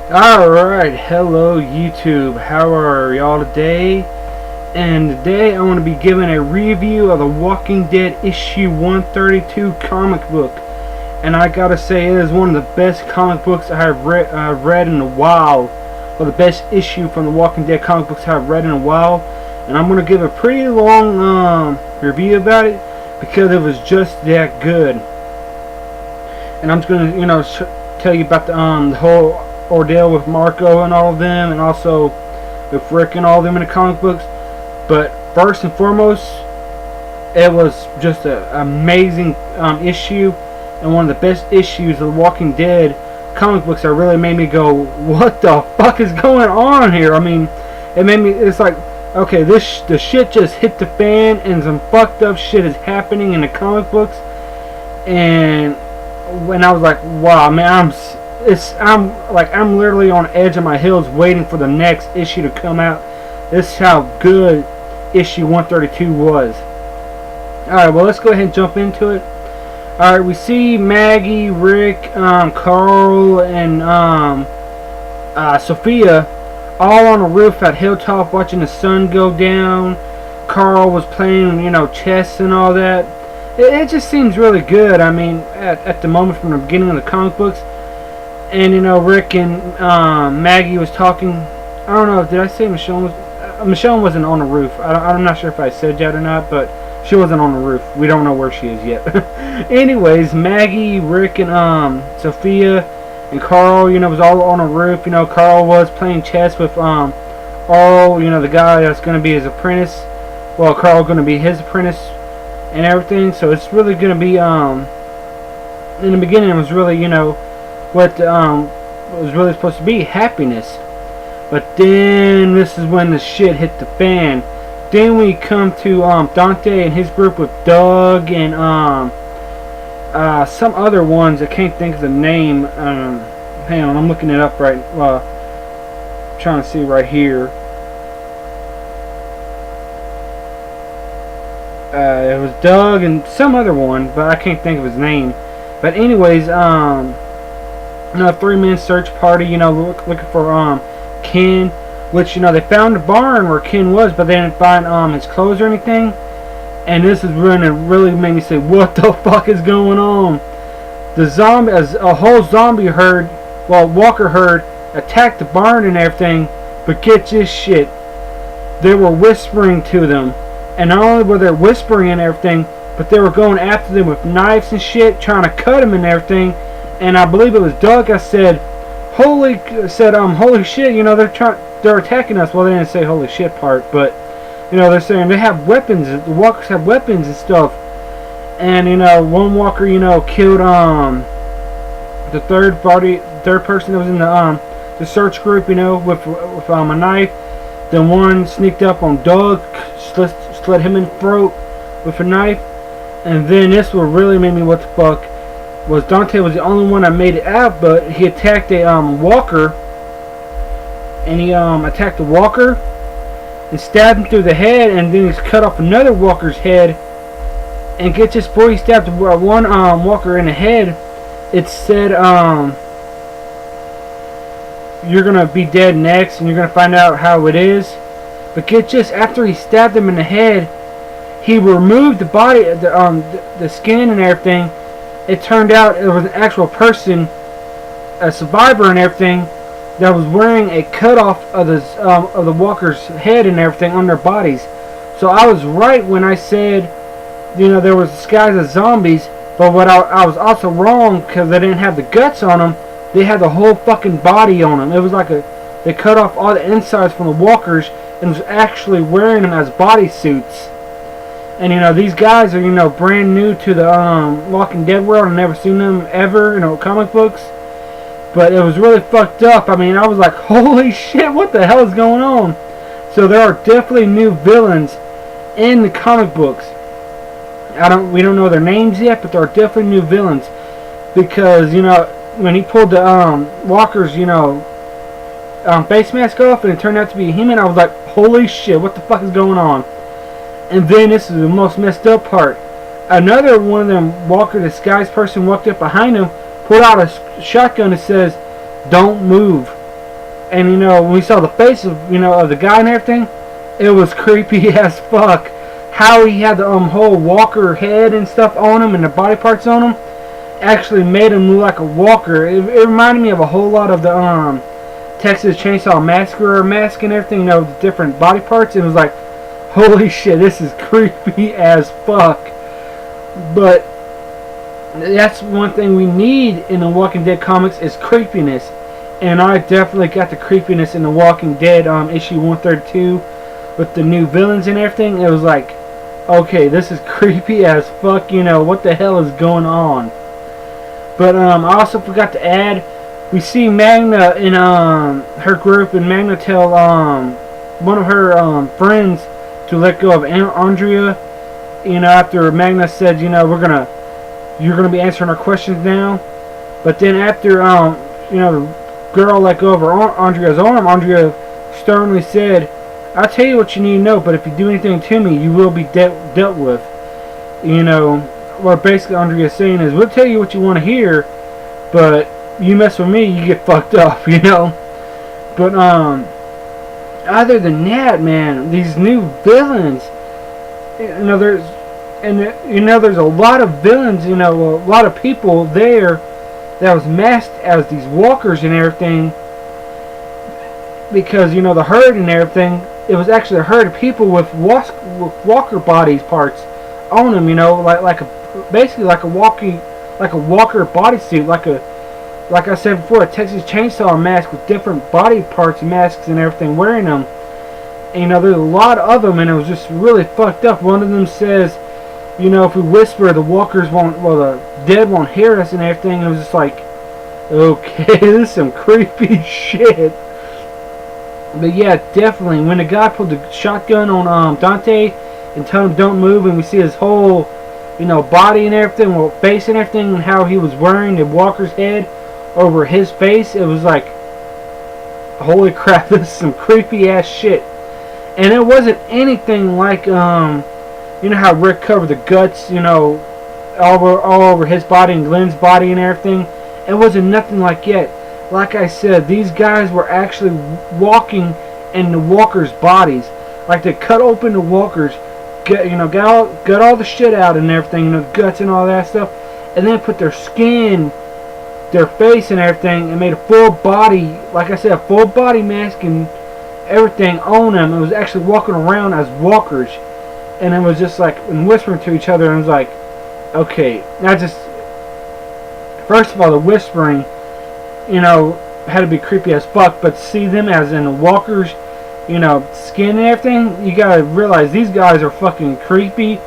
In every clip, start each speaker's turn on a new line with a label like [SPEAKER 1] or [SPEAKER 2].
[SPEAKER 1] Alright, hello YouTube, how are y'all today? And today I want to be giving a review of The Walking Dead issue 132 comic book. And I gotta say, it is one of the best comic books I have read in a while. Or the best issue from The Walking Dead comic books I have read in a while. And I'm going to give a pretty long review about it because it was just that good. And I'm just going to, tell you about the whole ordeal with Marco and all of them, and also with Rick and all of them in the comic books. But first and foremost, it was just an amazing issue, and one of the best issues of The Walking Dead comic books that really made me go, what the fuck is going on here? I mean, it's like, okay, the shit just hit the fan, and some fucked up shit is happening in the comic books. And when I was like, wow, man, I'm literally on the edge of my heels waiting for the next issue to come out. This is how good issue 132 was. Alright, well, let's go ahead and jump into it. Alright, we see Maggie, Rick, Carl, and Sophia all on a roof at Hilltop watching the sun go down. Carl was playing, chess and all that. It just seems really good. I mean, at the moment from the beginning of the comic books. And, Rick and Maggie was talking. I don't know, did I say Michonne was... Michonne wasn't on the roof. I'm not sure if I said that or not, but she wasn't on the roof. We don't know where she is yet. Anyways, Maggie, Rick, and Sophia, and Carl, was all on the roof. Carl was playing chess with Arl, the guy that's going to be his apprentice. Well, Carl going to be his apprentice and everything. So it's really going to be, in the beginning it was really, what was really supposed to be happiness. But then this is when the shit hit the fan. Then we come to Dante and his group with Doug and some other ones. I can't think of the name. Hang on, I'm looking it up right. Trying to see right here. It was Doug and some other one, but I can't think of his name. But anyways, a three-man search party. Looking for Ken, which they found a barn where Ken was, but they didn't find his clothes or anything. And this is when it really made me say, what the fuck is going on? The zombie, as a whole zombie herd, Walker herd, attacked the barn and everything. But get this shit, they were whispering to them, and not only were they whispering and everything, but they were going after them with knives and shit, trying to cut them and everything. And I believe it was Doug that said, holy shit, they're attacking us. Well, they didn't say holy shit part, but they're saying they have weapons. The walkers have weapons and stuff. And one walker killed the third person that was in the search group, with a knife. Then one sneaked up on Doug, slit him in the throat with a knife. And then this what really made me what the fuck was Dante was the only one that made it out, but he attacked a walker, and he attacked the walker and stabbed him through the head, and then he's cut off another walker's head. And get this, before he stabbed one walker in the head, it said you're gonna be dead next, and you're gonna find out how it is. But get this, after he stabbed him in the head, he removed the body, the skin and everything. It turned out it was an actual person, a survivor and everything, that was wearing a cutoff of the walker's head and everything on their bodies. So I was right when I said, there was disguised as zombies. But what I was also wrong, because they didn't have the guts on them. They had the whole fucking body on them. It was like they cut off all the insides from the walkers and was actually wearing them as body suits. And these guys are brand new to the Walking Dead world. I've never seen them ever comic books, but it was really fucked up. I mean, I was like, holy shit, what the hell is going on? So there are definitely new villains in the comic books. We don't know their names yet, but there are definitely new villains, because when he pulled the Walker's face mask off and it turned out to be a human, I was like, holy shit, what the fuck is going on? And then this is the most messed up part. Another one of them Walker disguised person walked up behind him, pulled out a shotgun and says, "Don't move." And you know, when we saw the face of, you know, of the guy and everything, it was creepy as fuck. How he had the whole walker head and stuff on him and the body parts on him actually made him look like a walker. It reminded me of a whole lot of the Texas Chainsaw Massacre mask and everything, you know, the different body parts. It was like, holy shit, this is creepy as fuck. But that's one thing we need in the Walking Dead comics is creepiness. And I definitely got the creepiness in the Walking Dead issue 132 with the new villains and everything. It was like, okay, this is creepy as fuck, you know, what the hell is going on? But I also forgot to add, we see Magna in her group, and Magna tell one of her friends to let go of Andrea, you know, after Magna said, you know, you're gonna be answering our questions now. But then after you know, the girl let go of Andrea's arm, Andrea sternly said, I'll tell you what you need to know, but if you do anything to me, you will be dealt with. You know, what basically Andrea's saying is, we'll tell you what you want to hear, but you mess with me, you get fucked up, you know. But other than that, man, these new villains, you know, there's a lot of villains, you know, a lot of people there that was masked as these walkers and everything, because, you know, the herd and everything, it was actually a herd of people with walker bodies parts on them, you know, basically like a walker bodysuit, like I said before, a Texas Chainsaw mask with different body parts, masks and everything wearing them. And, you know, there's a lot of them, and it was just really fucked up. One of them says, you know, if we whisper, the dead won't hear us and everything. It was just like, okay, this is some creepy shit. But yeah, definitely, when the guy pulled the shotgun on Dante and told him don't move, and we see his whole, you know, body and everything, well, face and everything, and how he was wearing the walker's head over his face, it was like, holy crap, this is some creepy ass shit. And it wasn't anything like, you know how Rick covered the guts, you know, all over his body and Glenn's body and everything. It wasn't nothing like that. Like I said, these guys were actually walking in the walkers' bodies. Like, they cut open the walkers, got all the shit out and everything, you know, guts and all that stuff, and then put their skin, their face and everything, and made a full body, like I said, a full body mask and everything on them. It was actually walking around as walkers, and it was just like, and whispering to each other, and it was like, okay, not just, first of all, the whispering, you know, had to be creepy as fuck, but see them as in the walkers, you know, skin and everything, you gotta realize these guys are fucking creepy.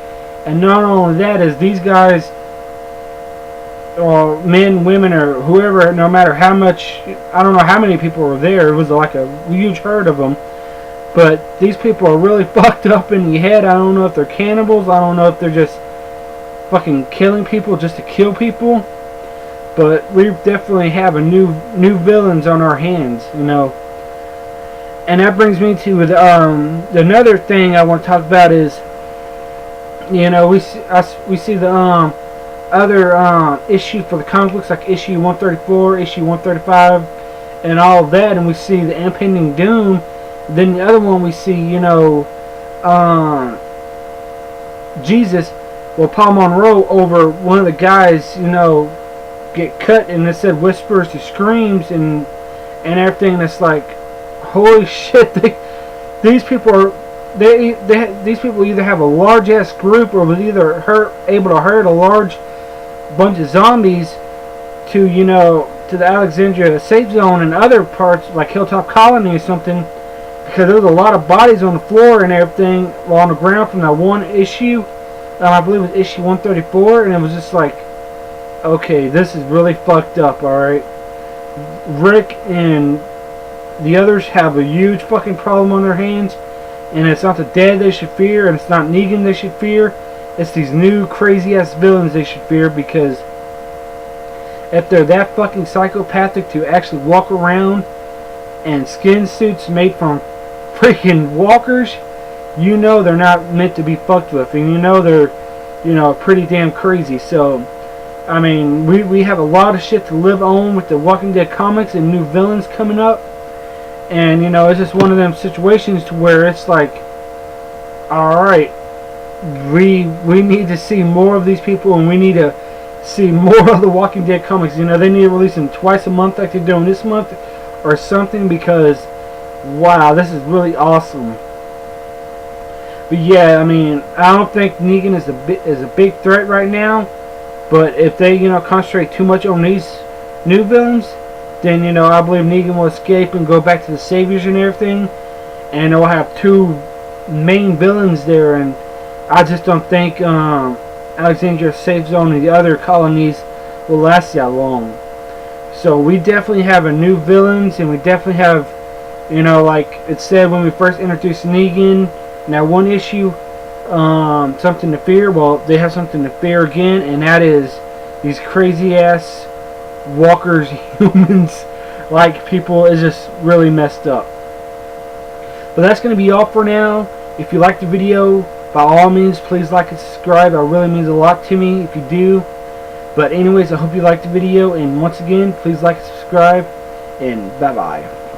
[SPEAKER 1] And not only that, is these guys, or men, women, or whoever, no matter how much, I don't know how many people were there, it was like a huge herd of them, but these people are really fucked up in the head. I don't know if they're cannibals, I don't know if they're just fucking killing people just to kill people. But we definitely have a new villains on our hands, you know. And that brings me to another thing I want to talk about is, you know, we see the other issue for the comic books, like issue 134, issue 135, and all of that, and we see the impending doom. Then the other one we see, you know, Jesus, well, Paul Monroe over one of the guys, you know, get cut, and it said whispers to screams and everything. That's like, holy shit, these people are these people either have a large ass group or was either able to herd a large bunch of zombies to, you know, to the Alexandria safe zone and other parts like Hilltop Colony or something, because there was a lot of bodies on the floor and everything, well, on the ground from that one issue, I believe it was issue 134, and it was just like, okay, this is really fucked up, alright? Rick and the others have a huge fucking problem on their hands, and it's not the dead they should fear, and it's not Negan they should fear, it's these new crazy ass villains they should fear, because if they're that fucking psychopathic to actually walk around in skin suits made from freaking walkers, you know they're not meant to be fucked with, and you know they're, you know, pretty damn crazy. So I mean, we have a lot of shit to live on with the Walking Dead comics and new villains coming up. And you know, it's just one of them situations to where it's like, all right, we need to see more of these people, and we need to see more of the Walking Dead comics. You know, they need to release them twice a month like they're doing this month or something, because wow, this is really awesome. But yeah, I mean, I don't think Negan is a big threat right now. But if they, you know, concentrate too much on these new villains, then, you know, I believe Negan will escape and go back to the Saviors and everything, and they'll have two main villains there. And I just don't think Alexandria Safe Zone and the other colonies will last that long. So we definitely have a new villains, and we definitely have, you know, like it said when we first introduced Negan, now one issue, something to fear. Well, they have something to fear again, and that is these crazy ass walkers, humans like people, is just really messed up. But that's going to be all for now. If you like the video, by all means, please like and subscribe. It really means a lot to me if you do. But anyways, I hope you liked the video, and once again, please like and subscribe, and bye bye.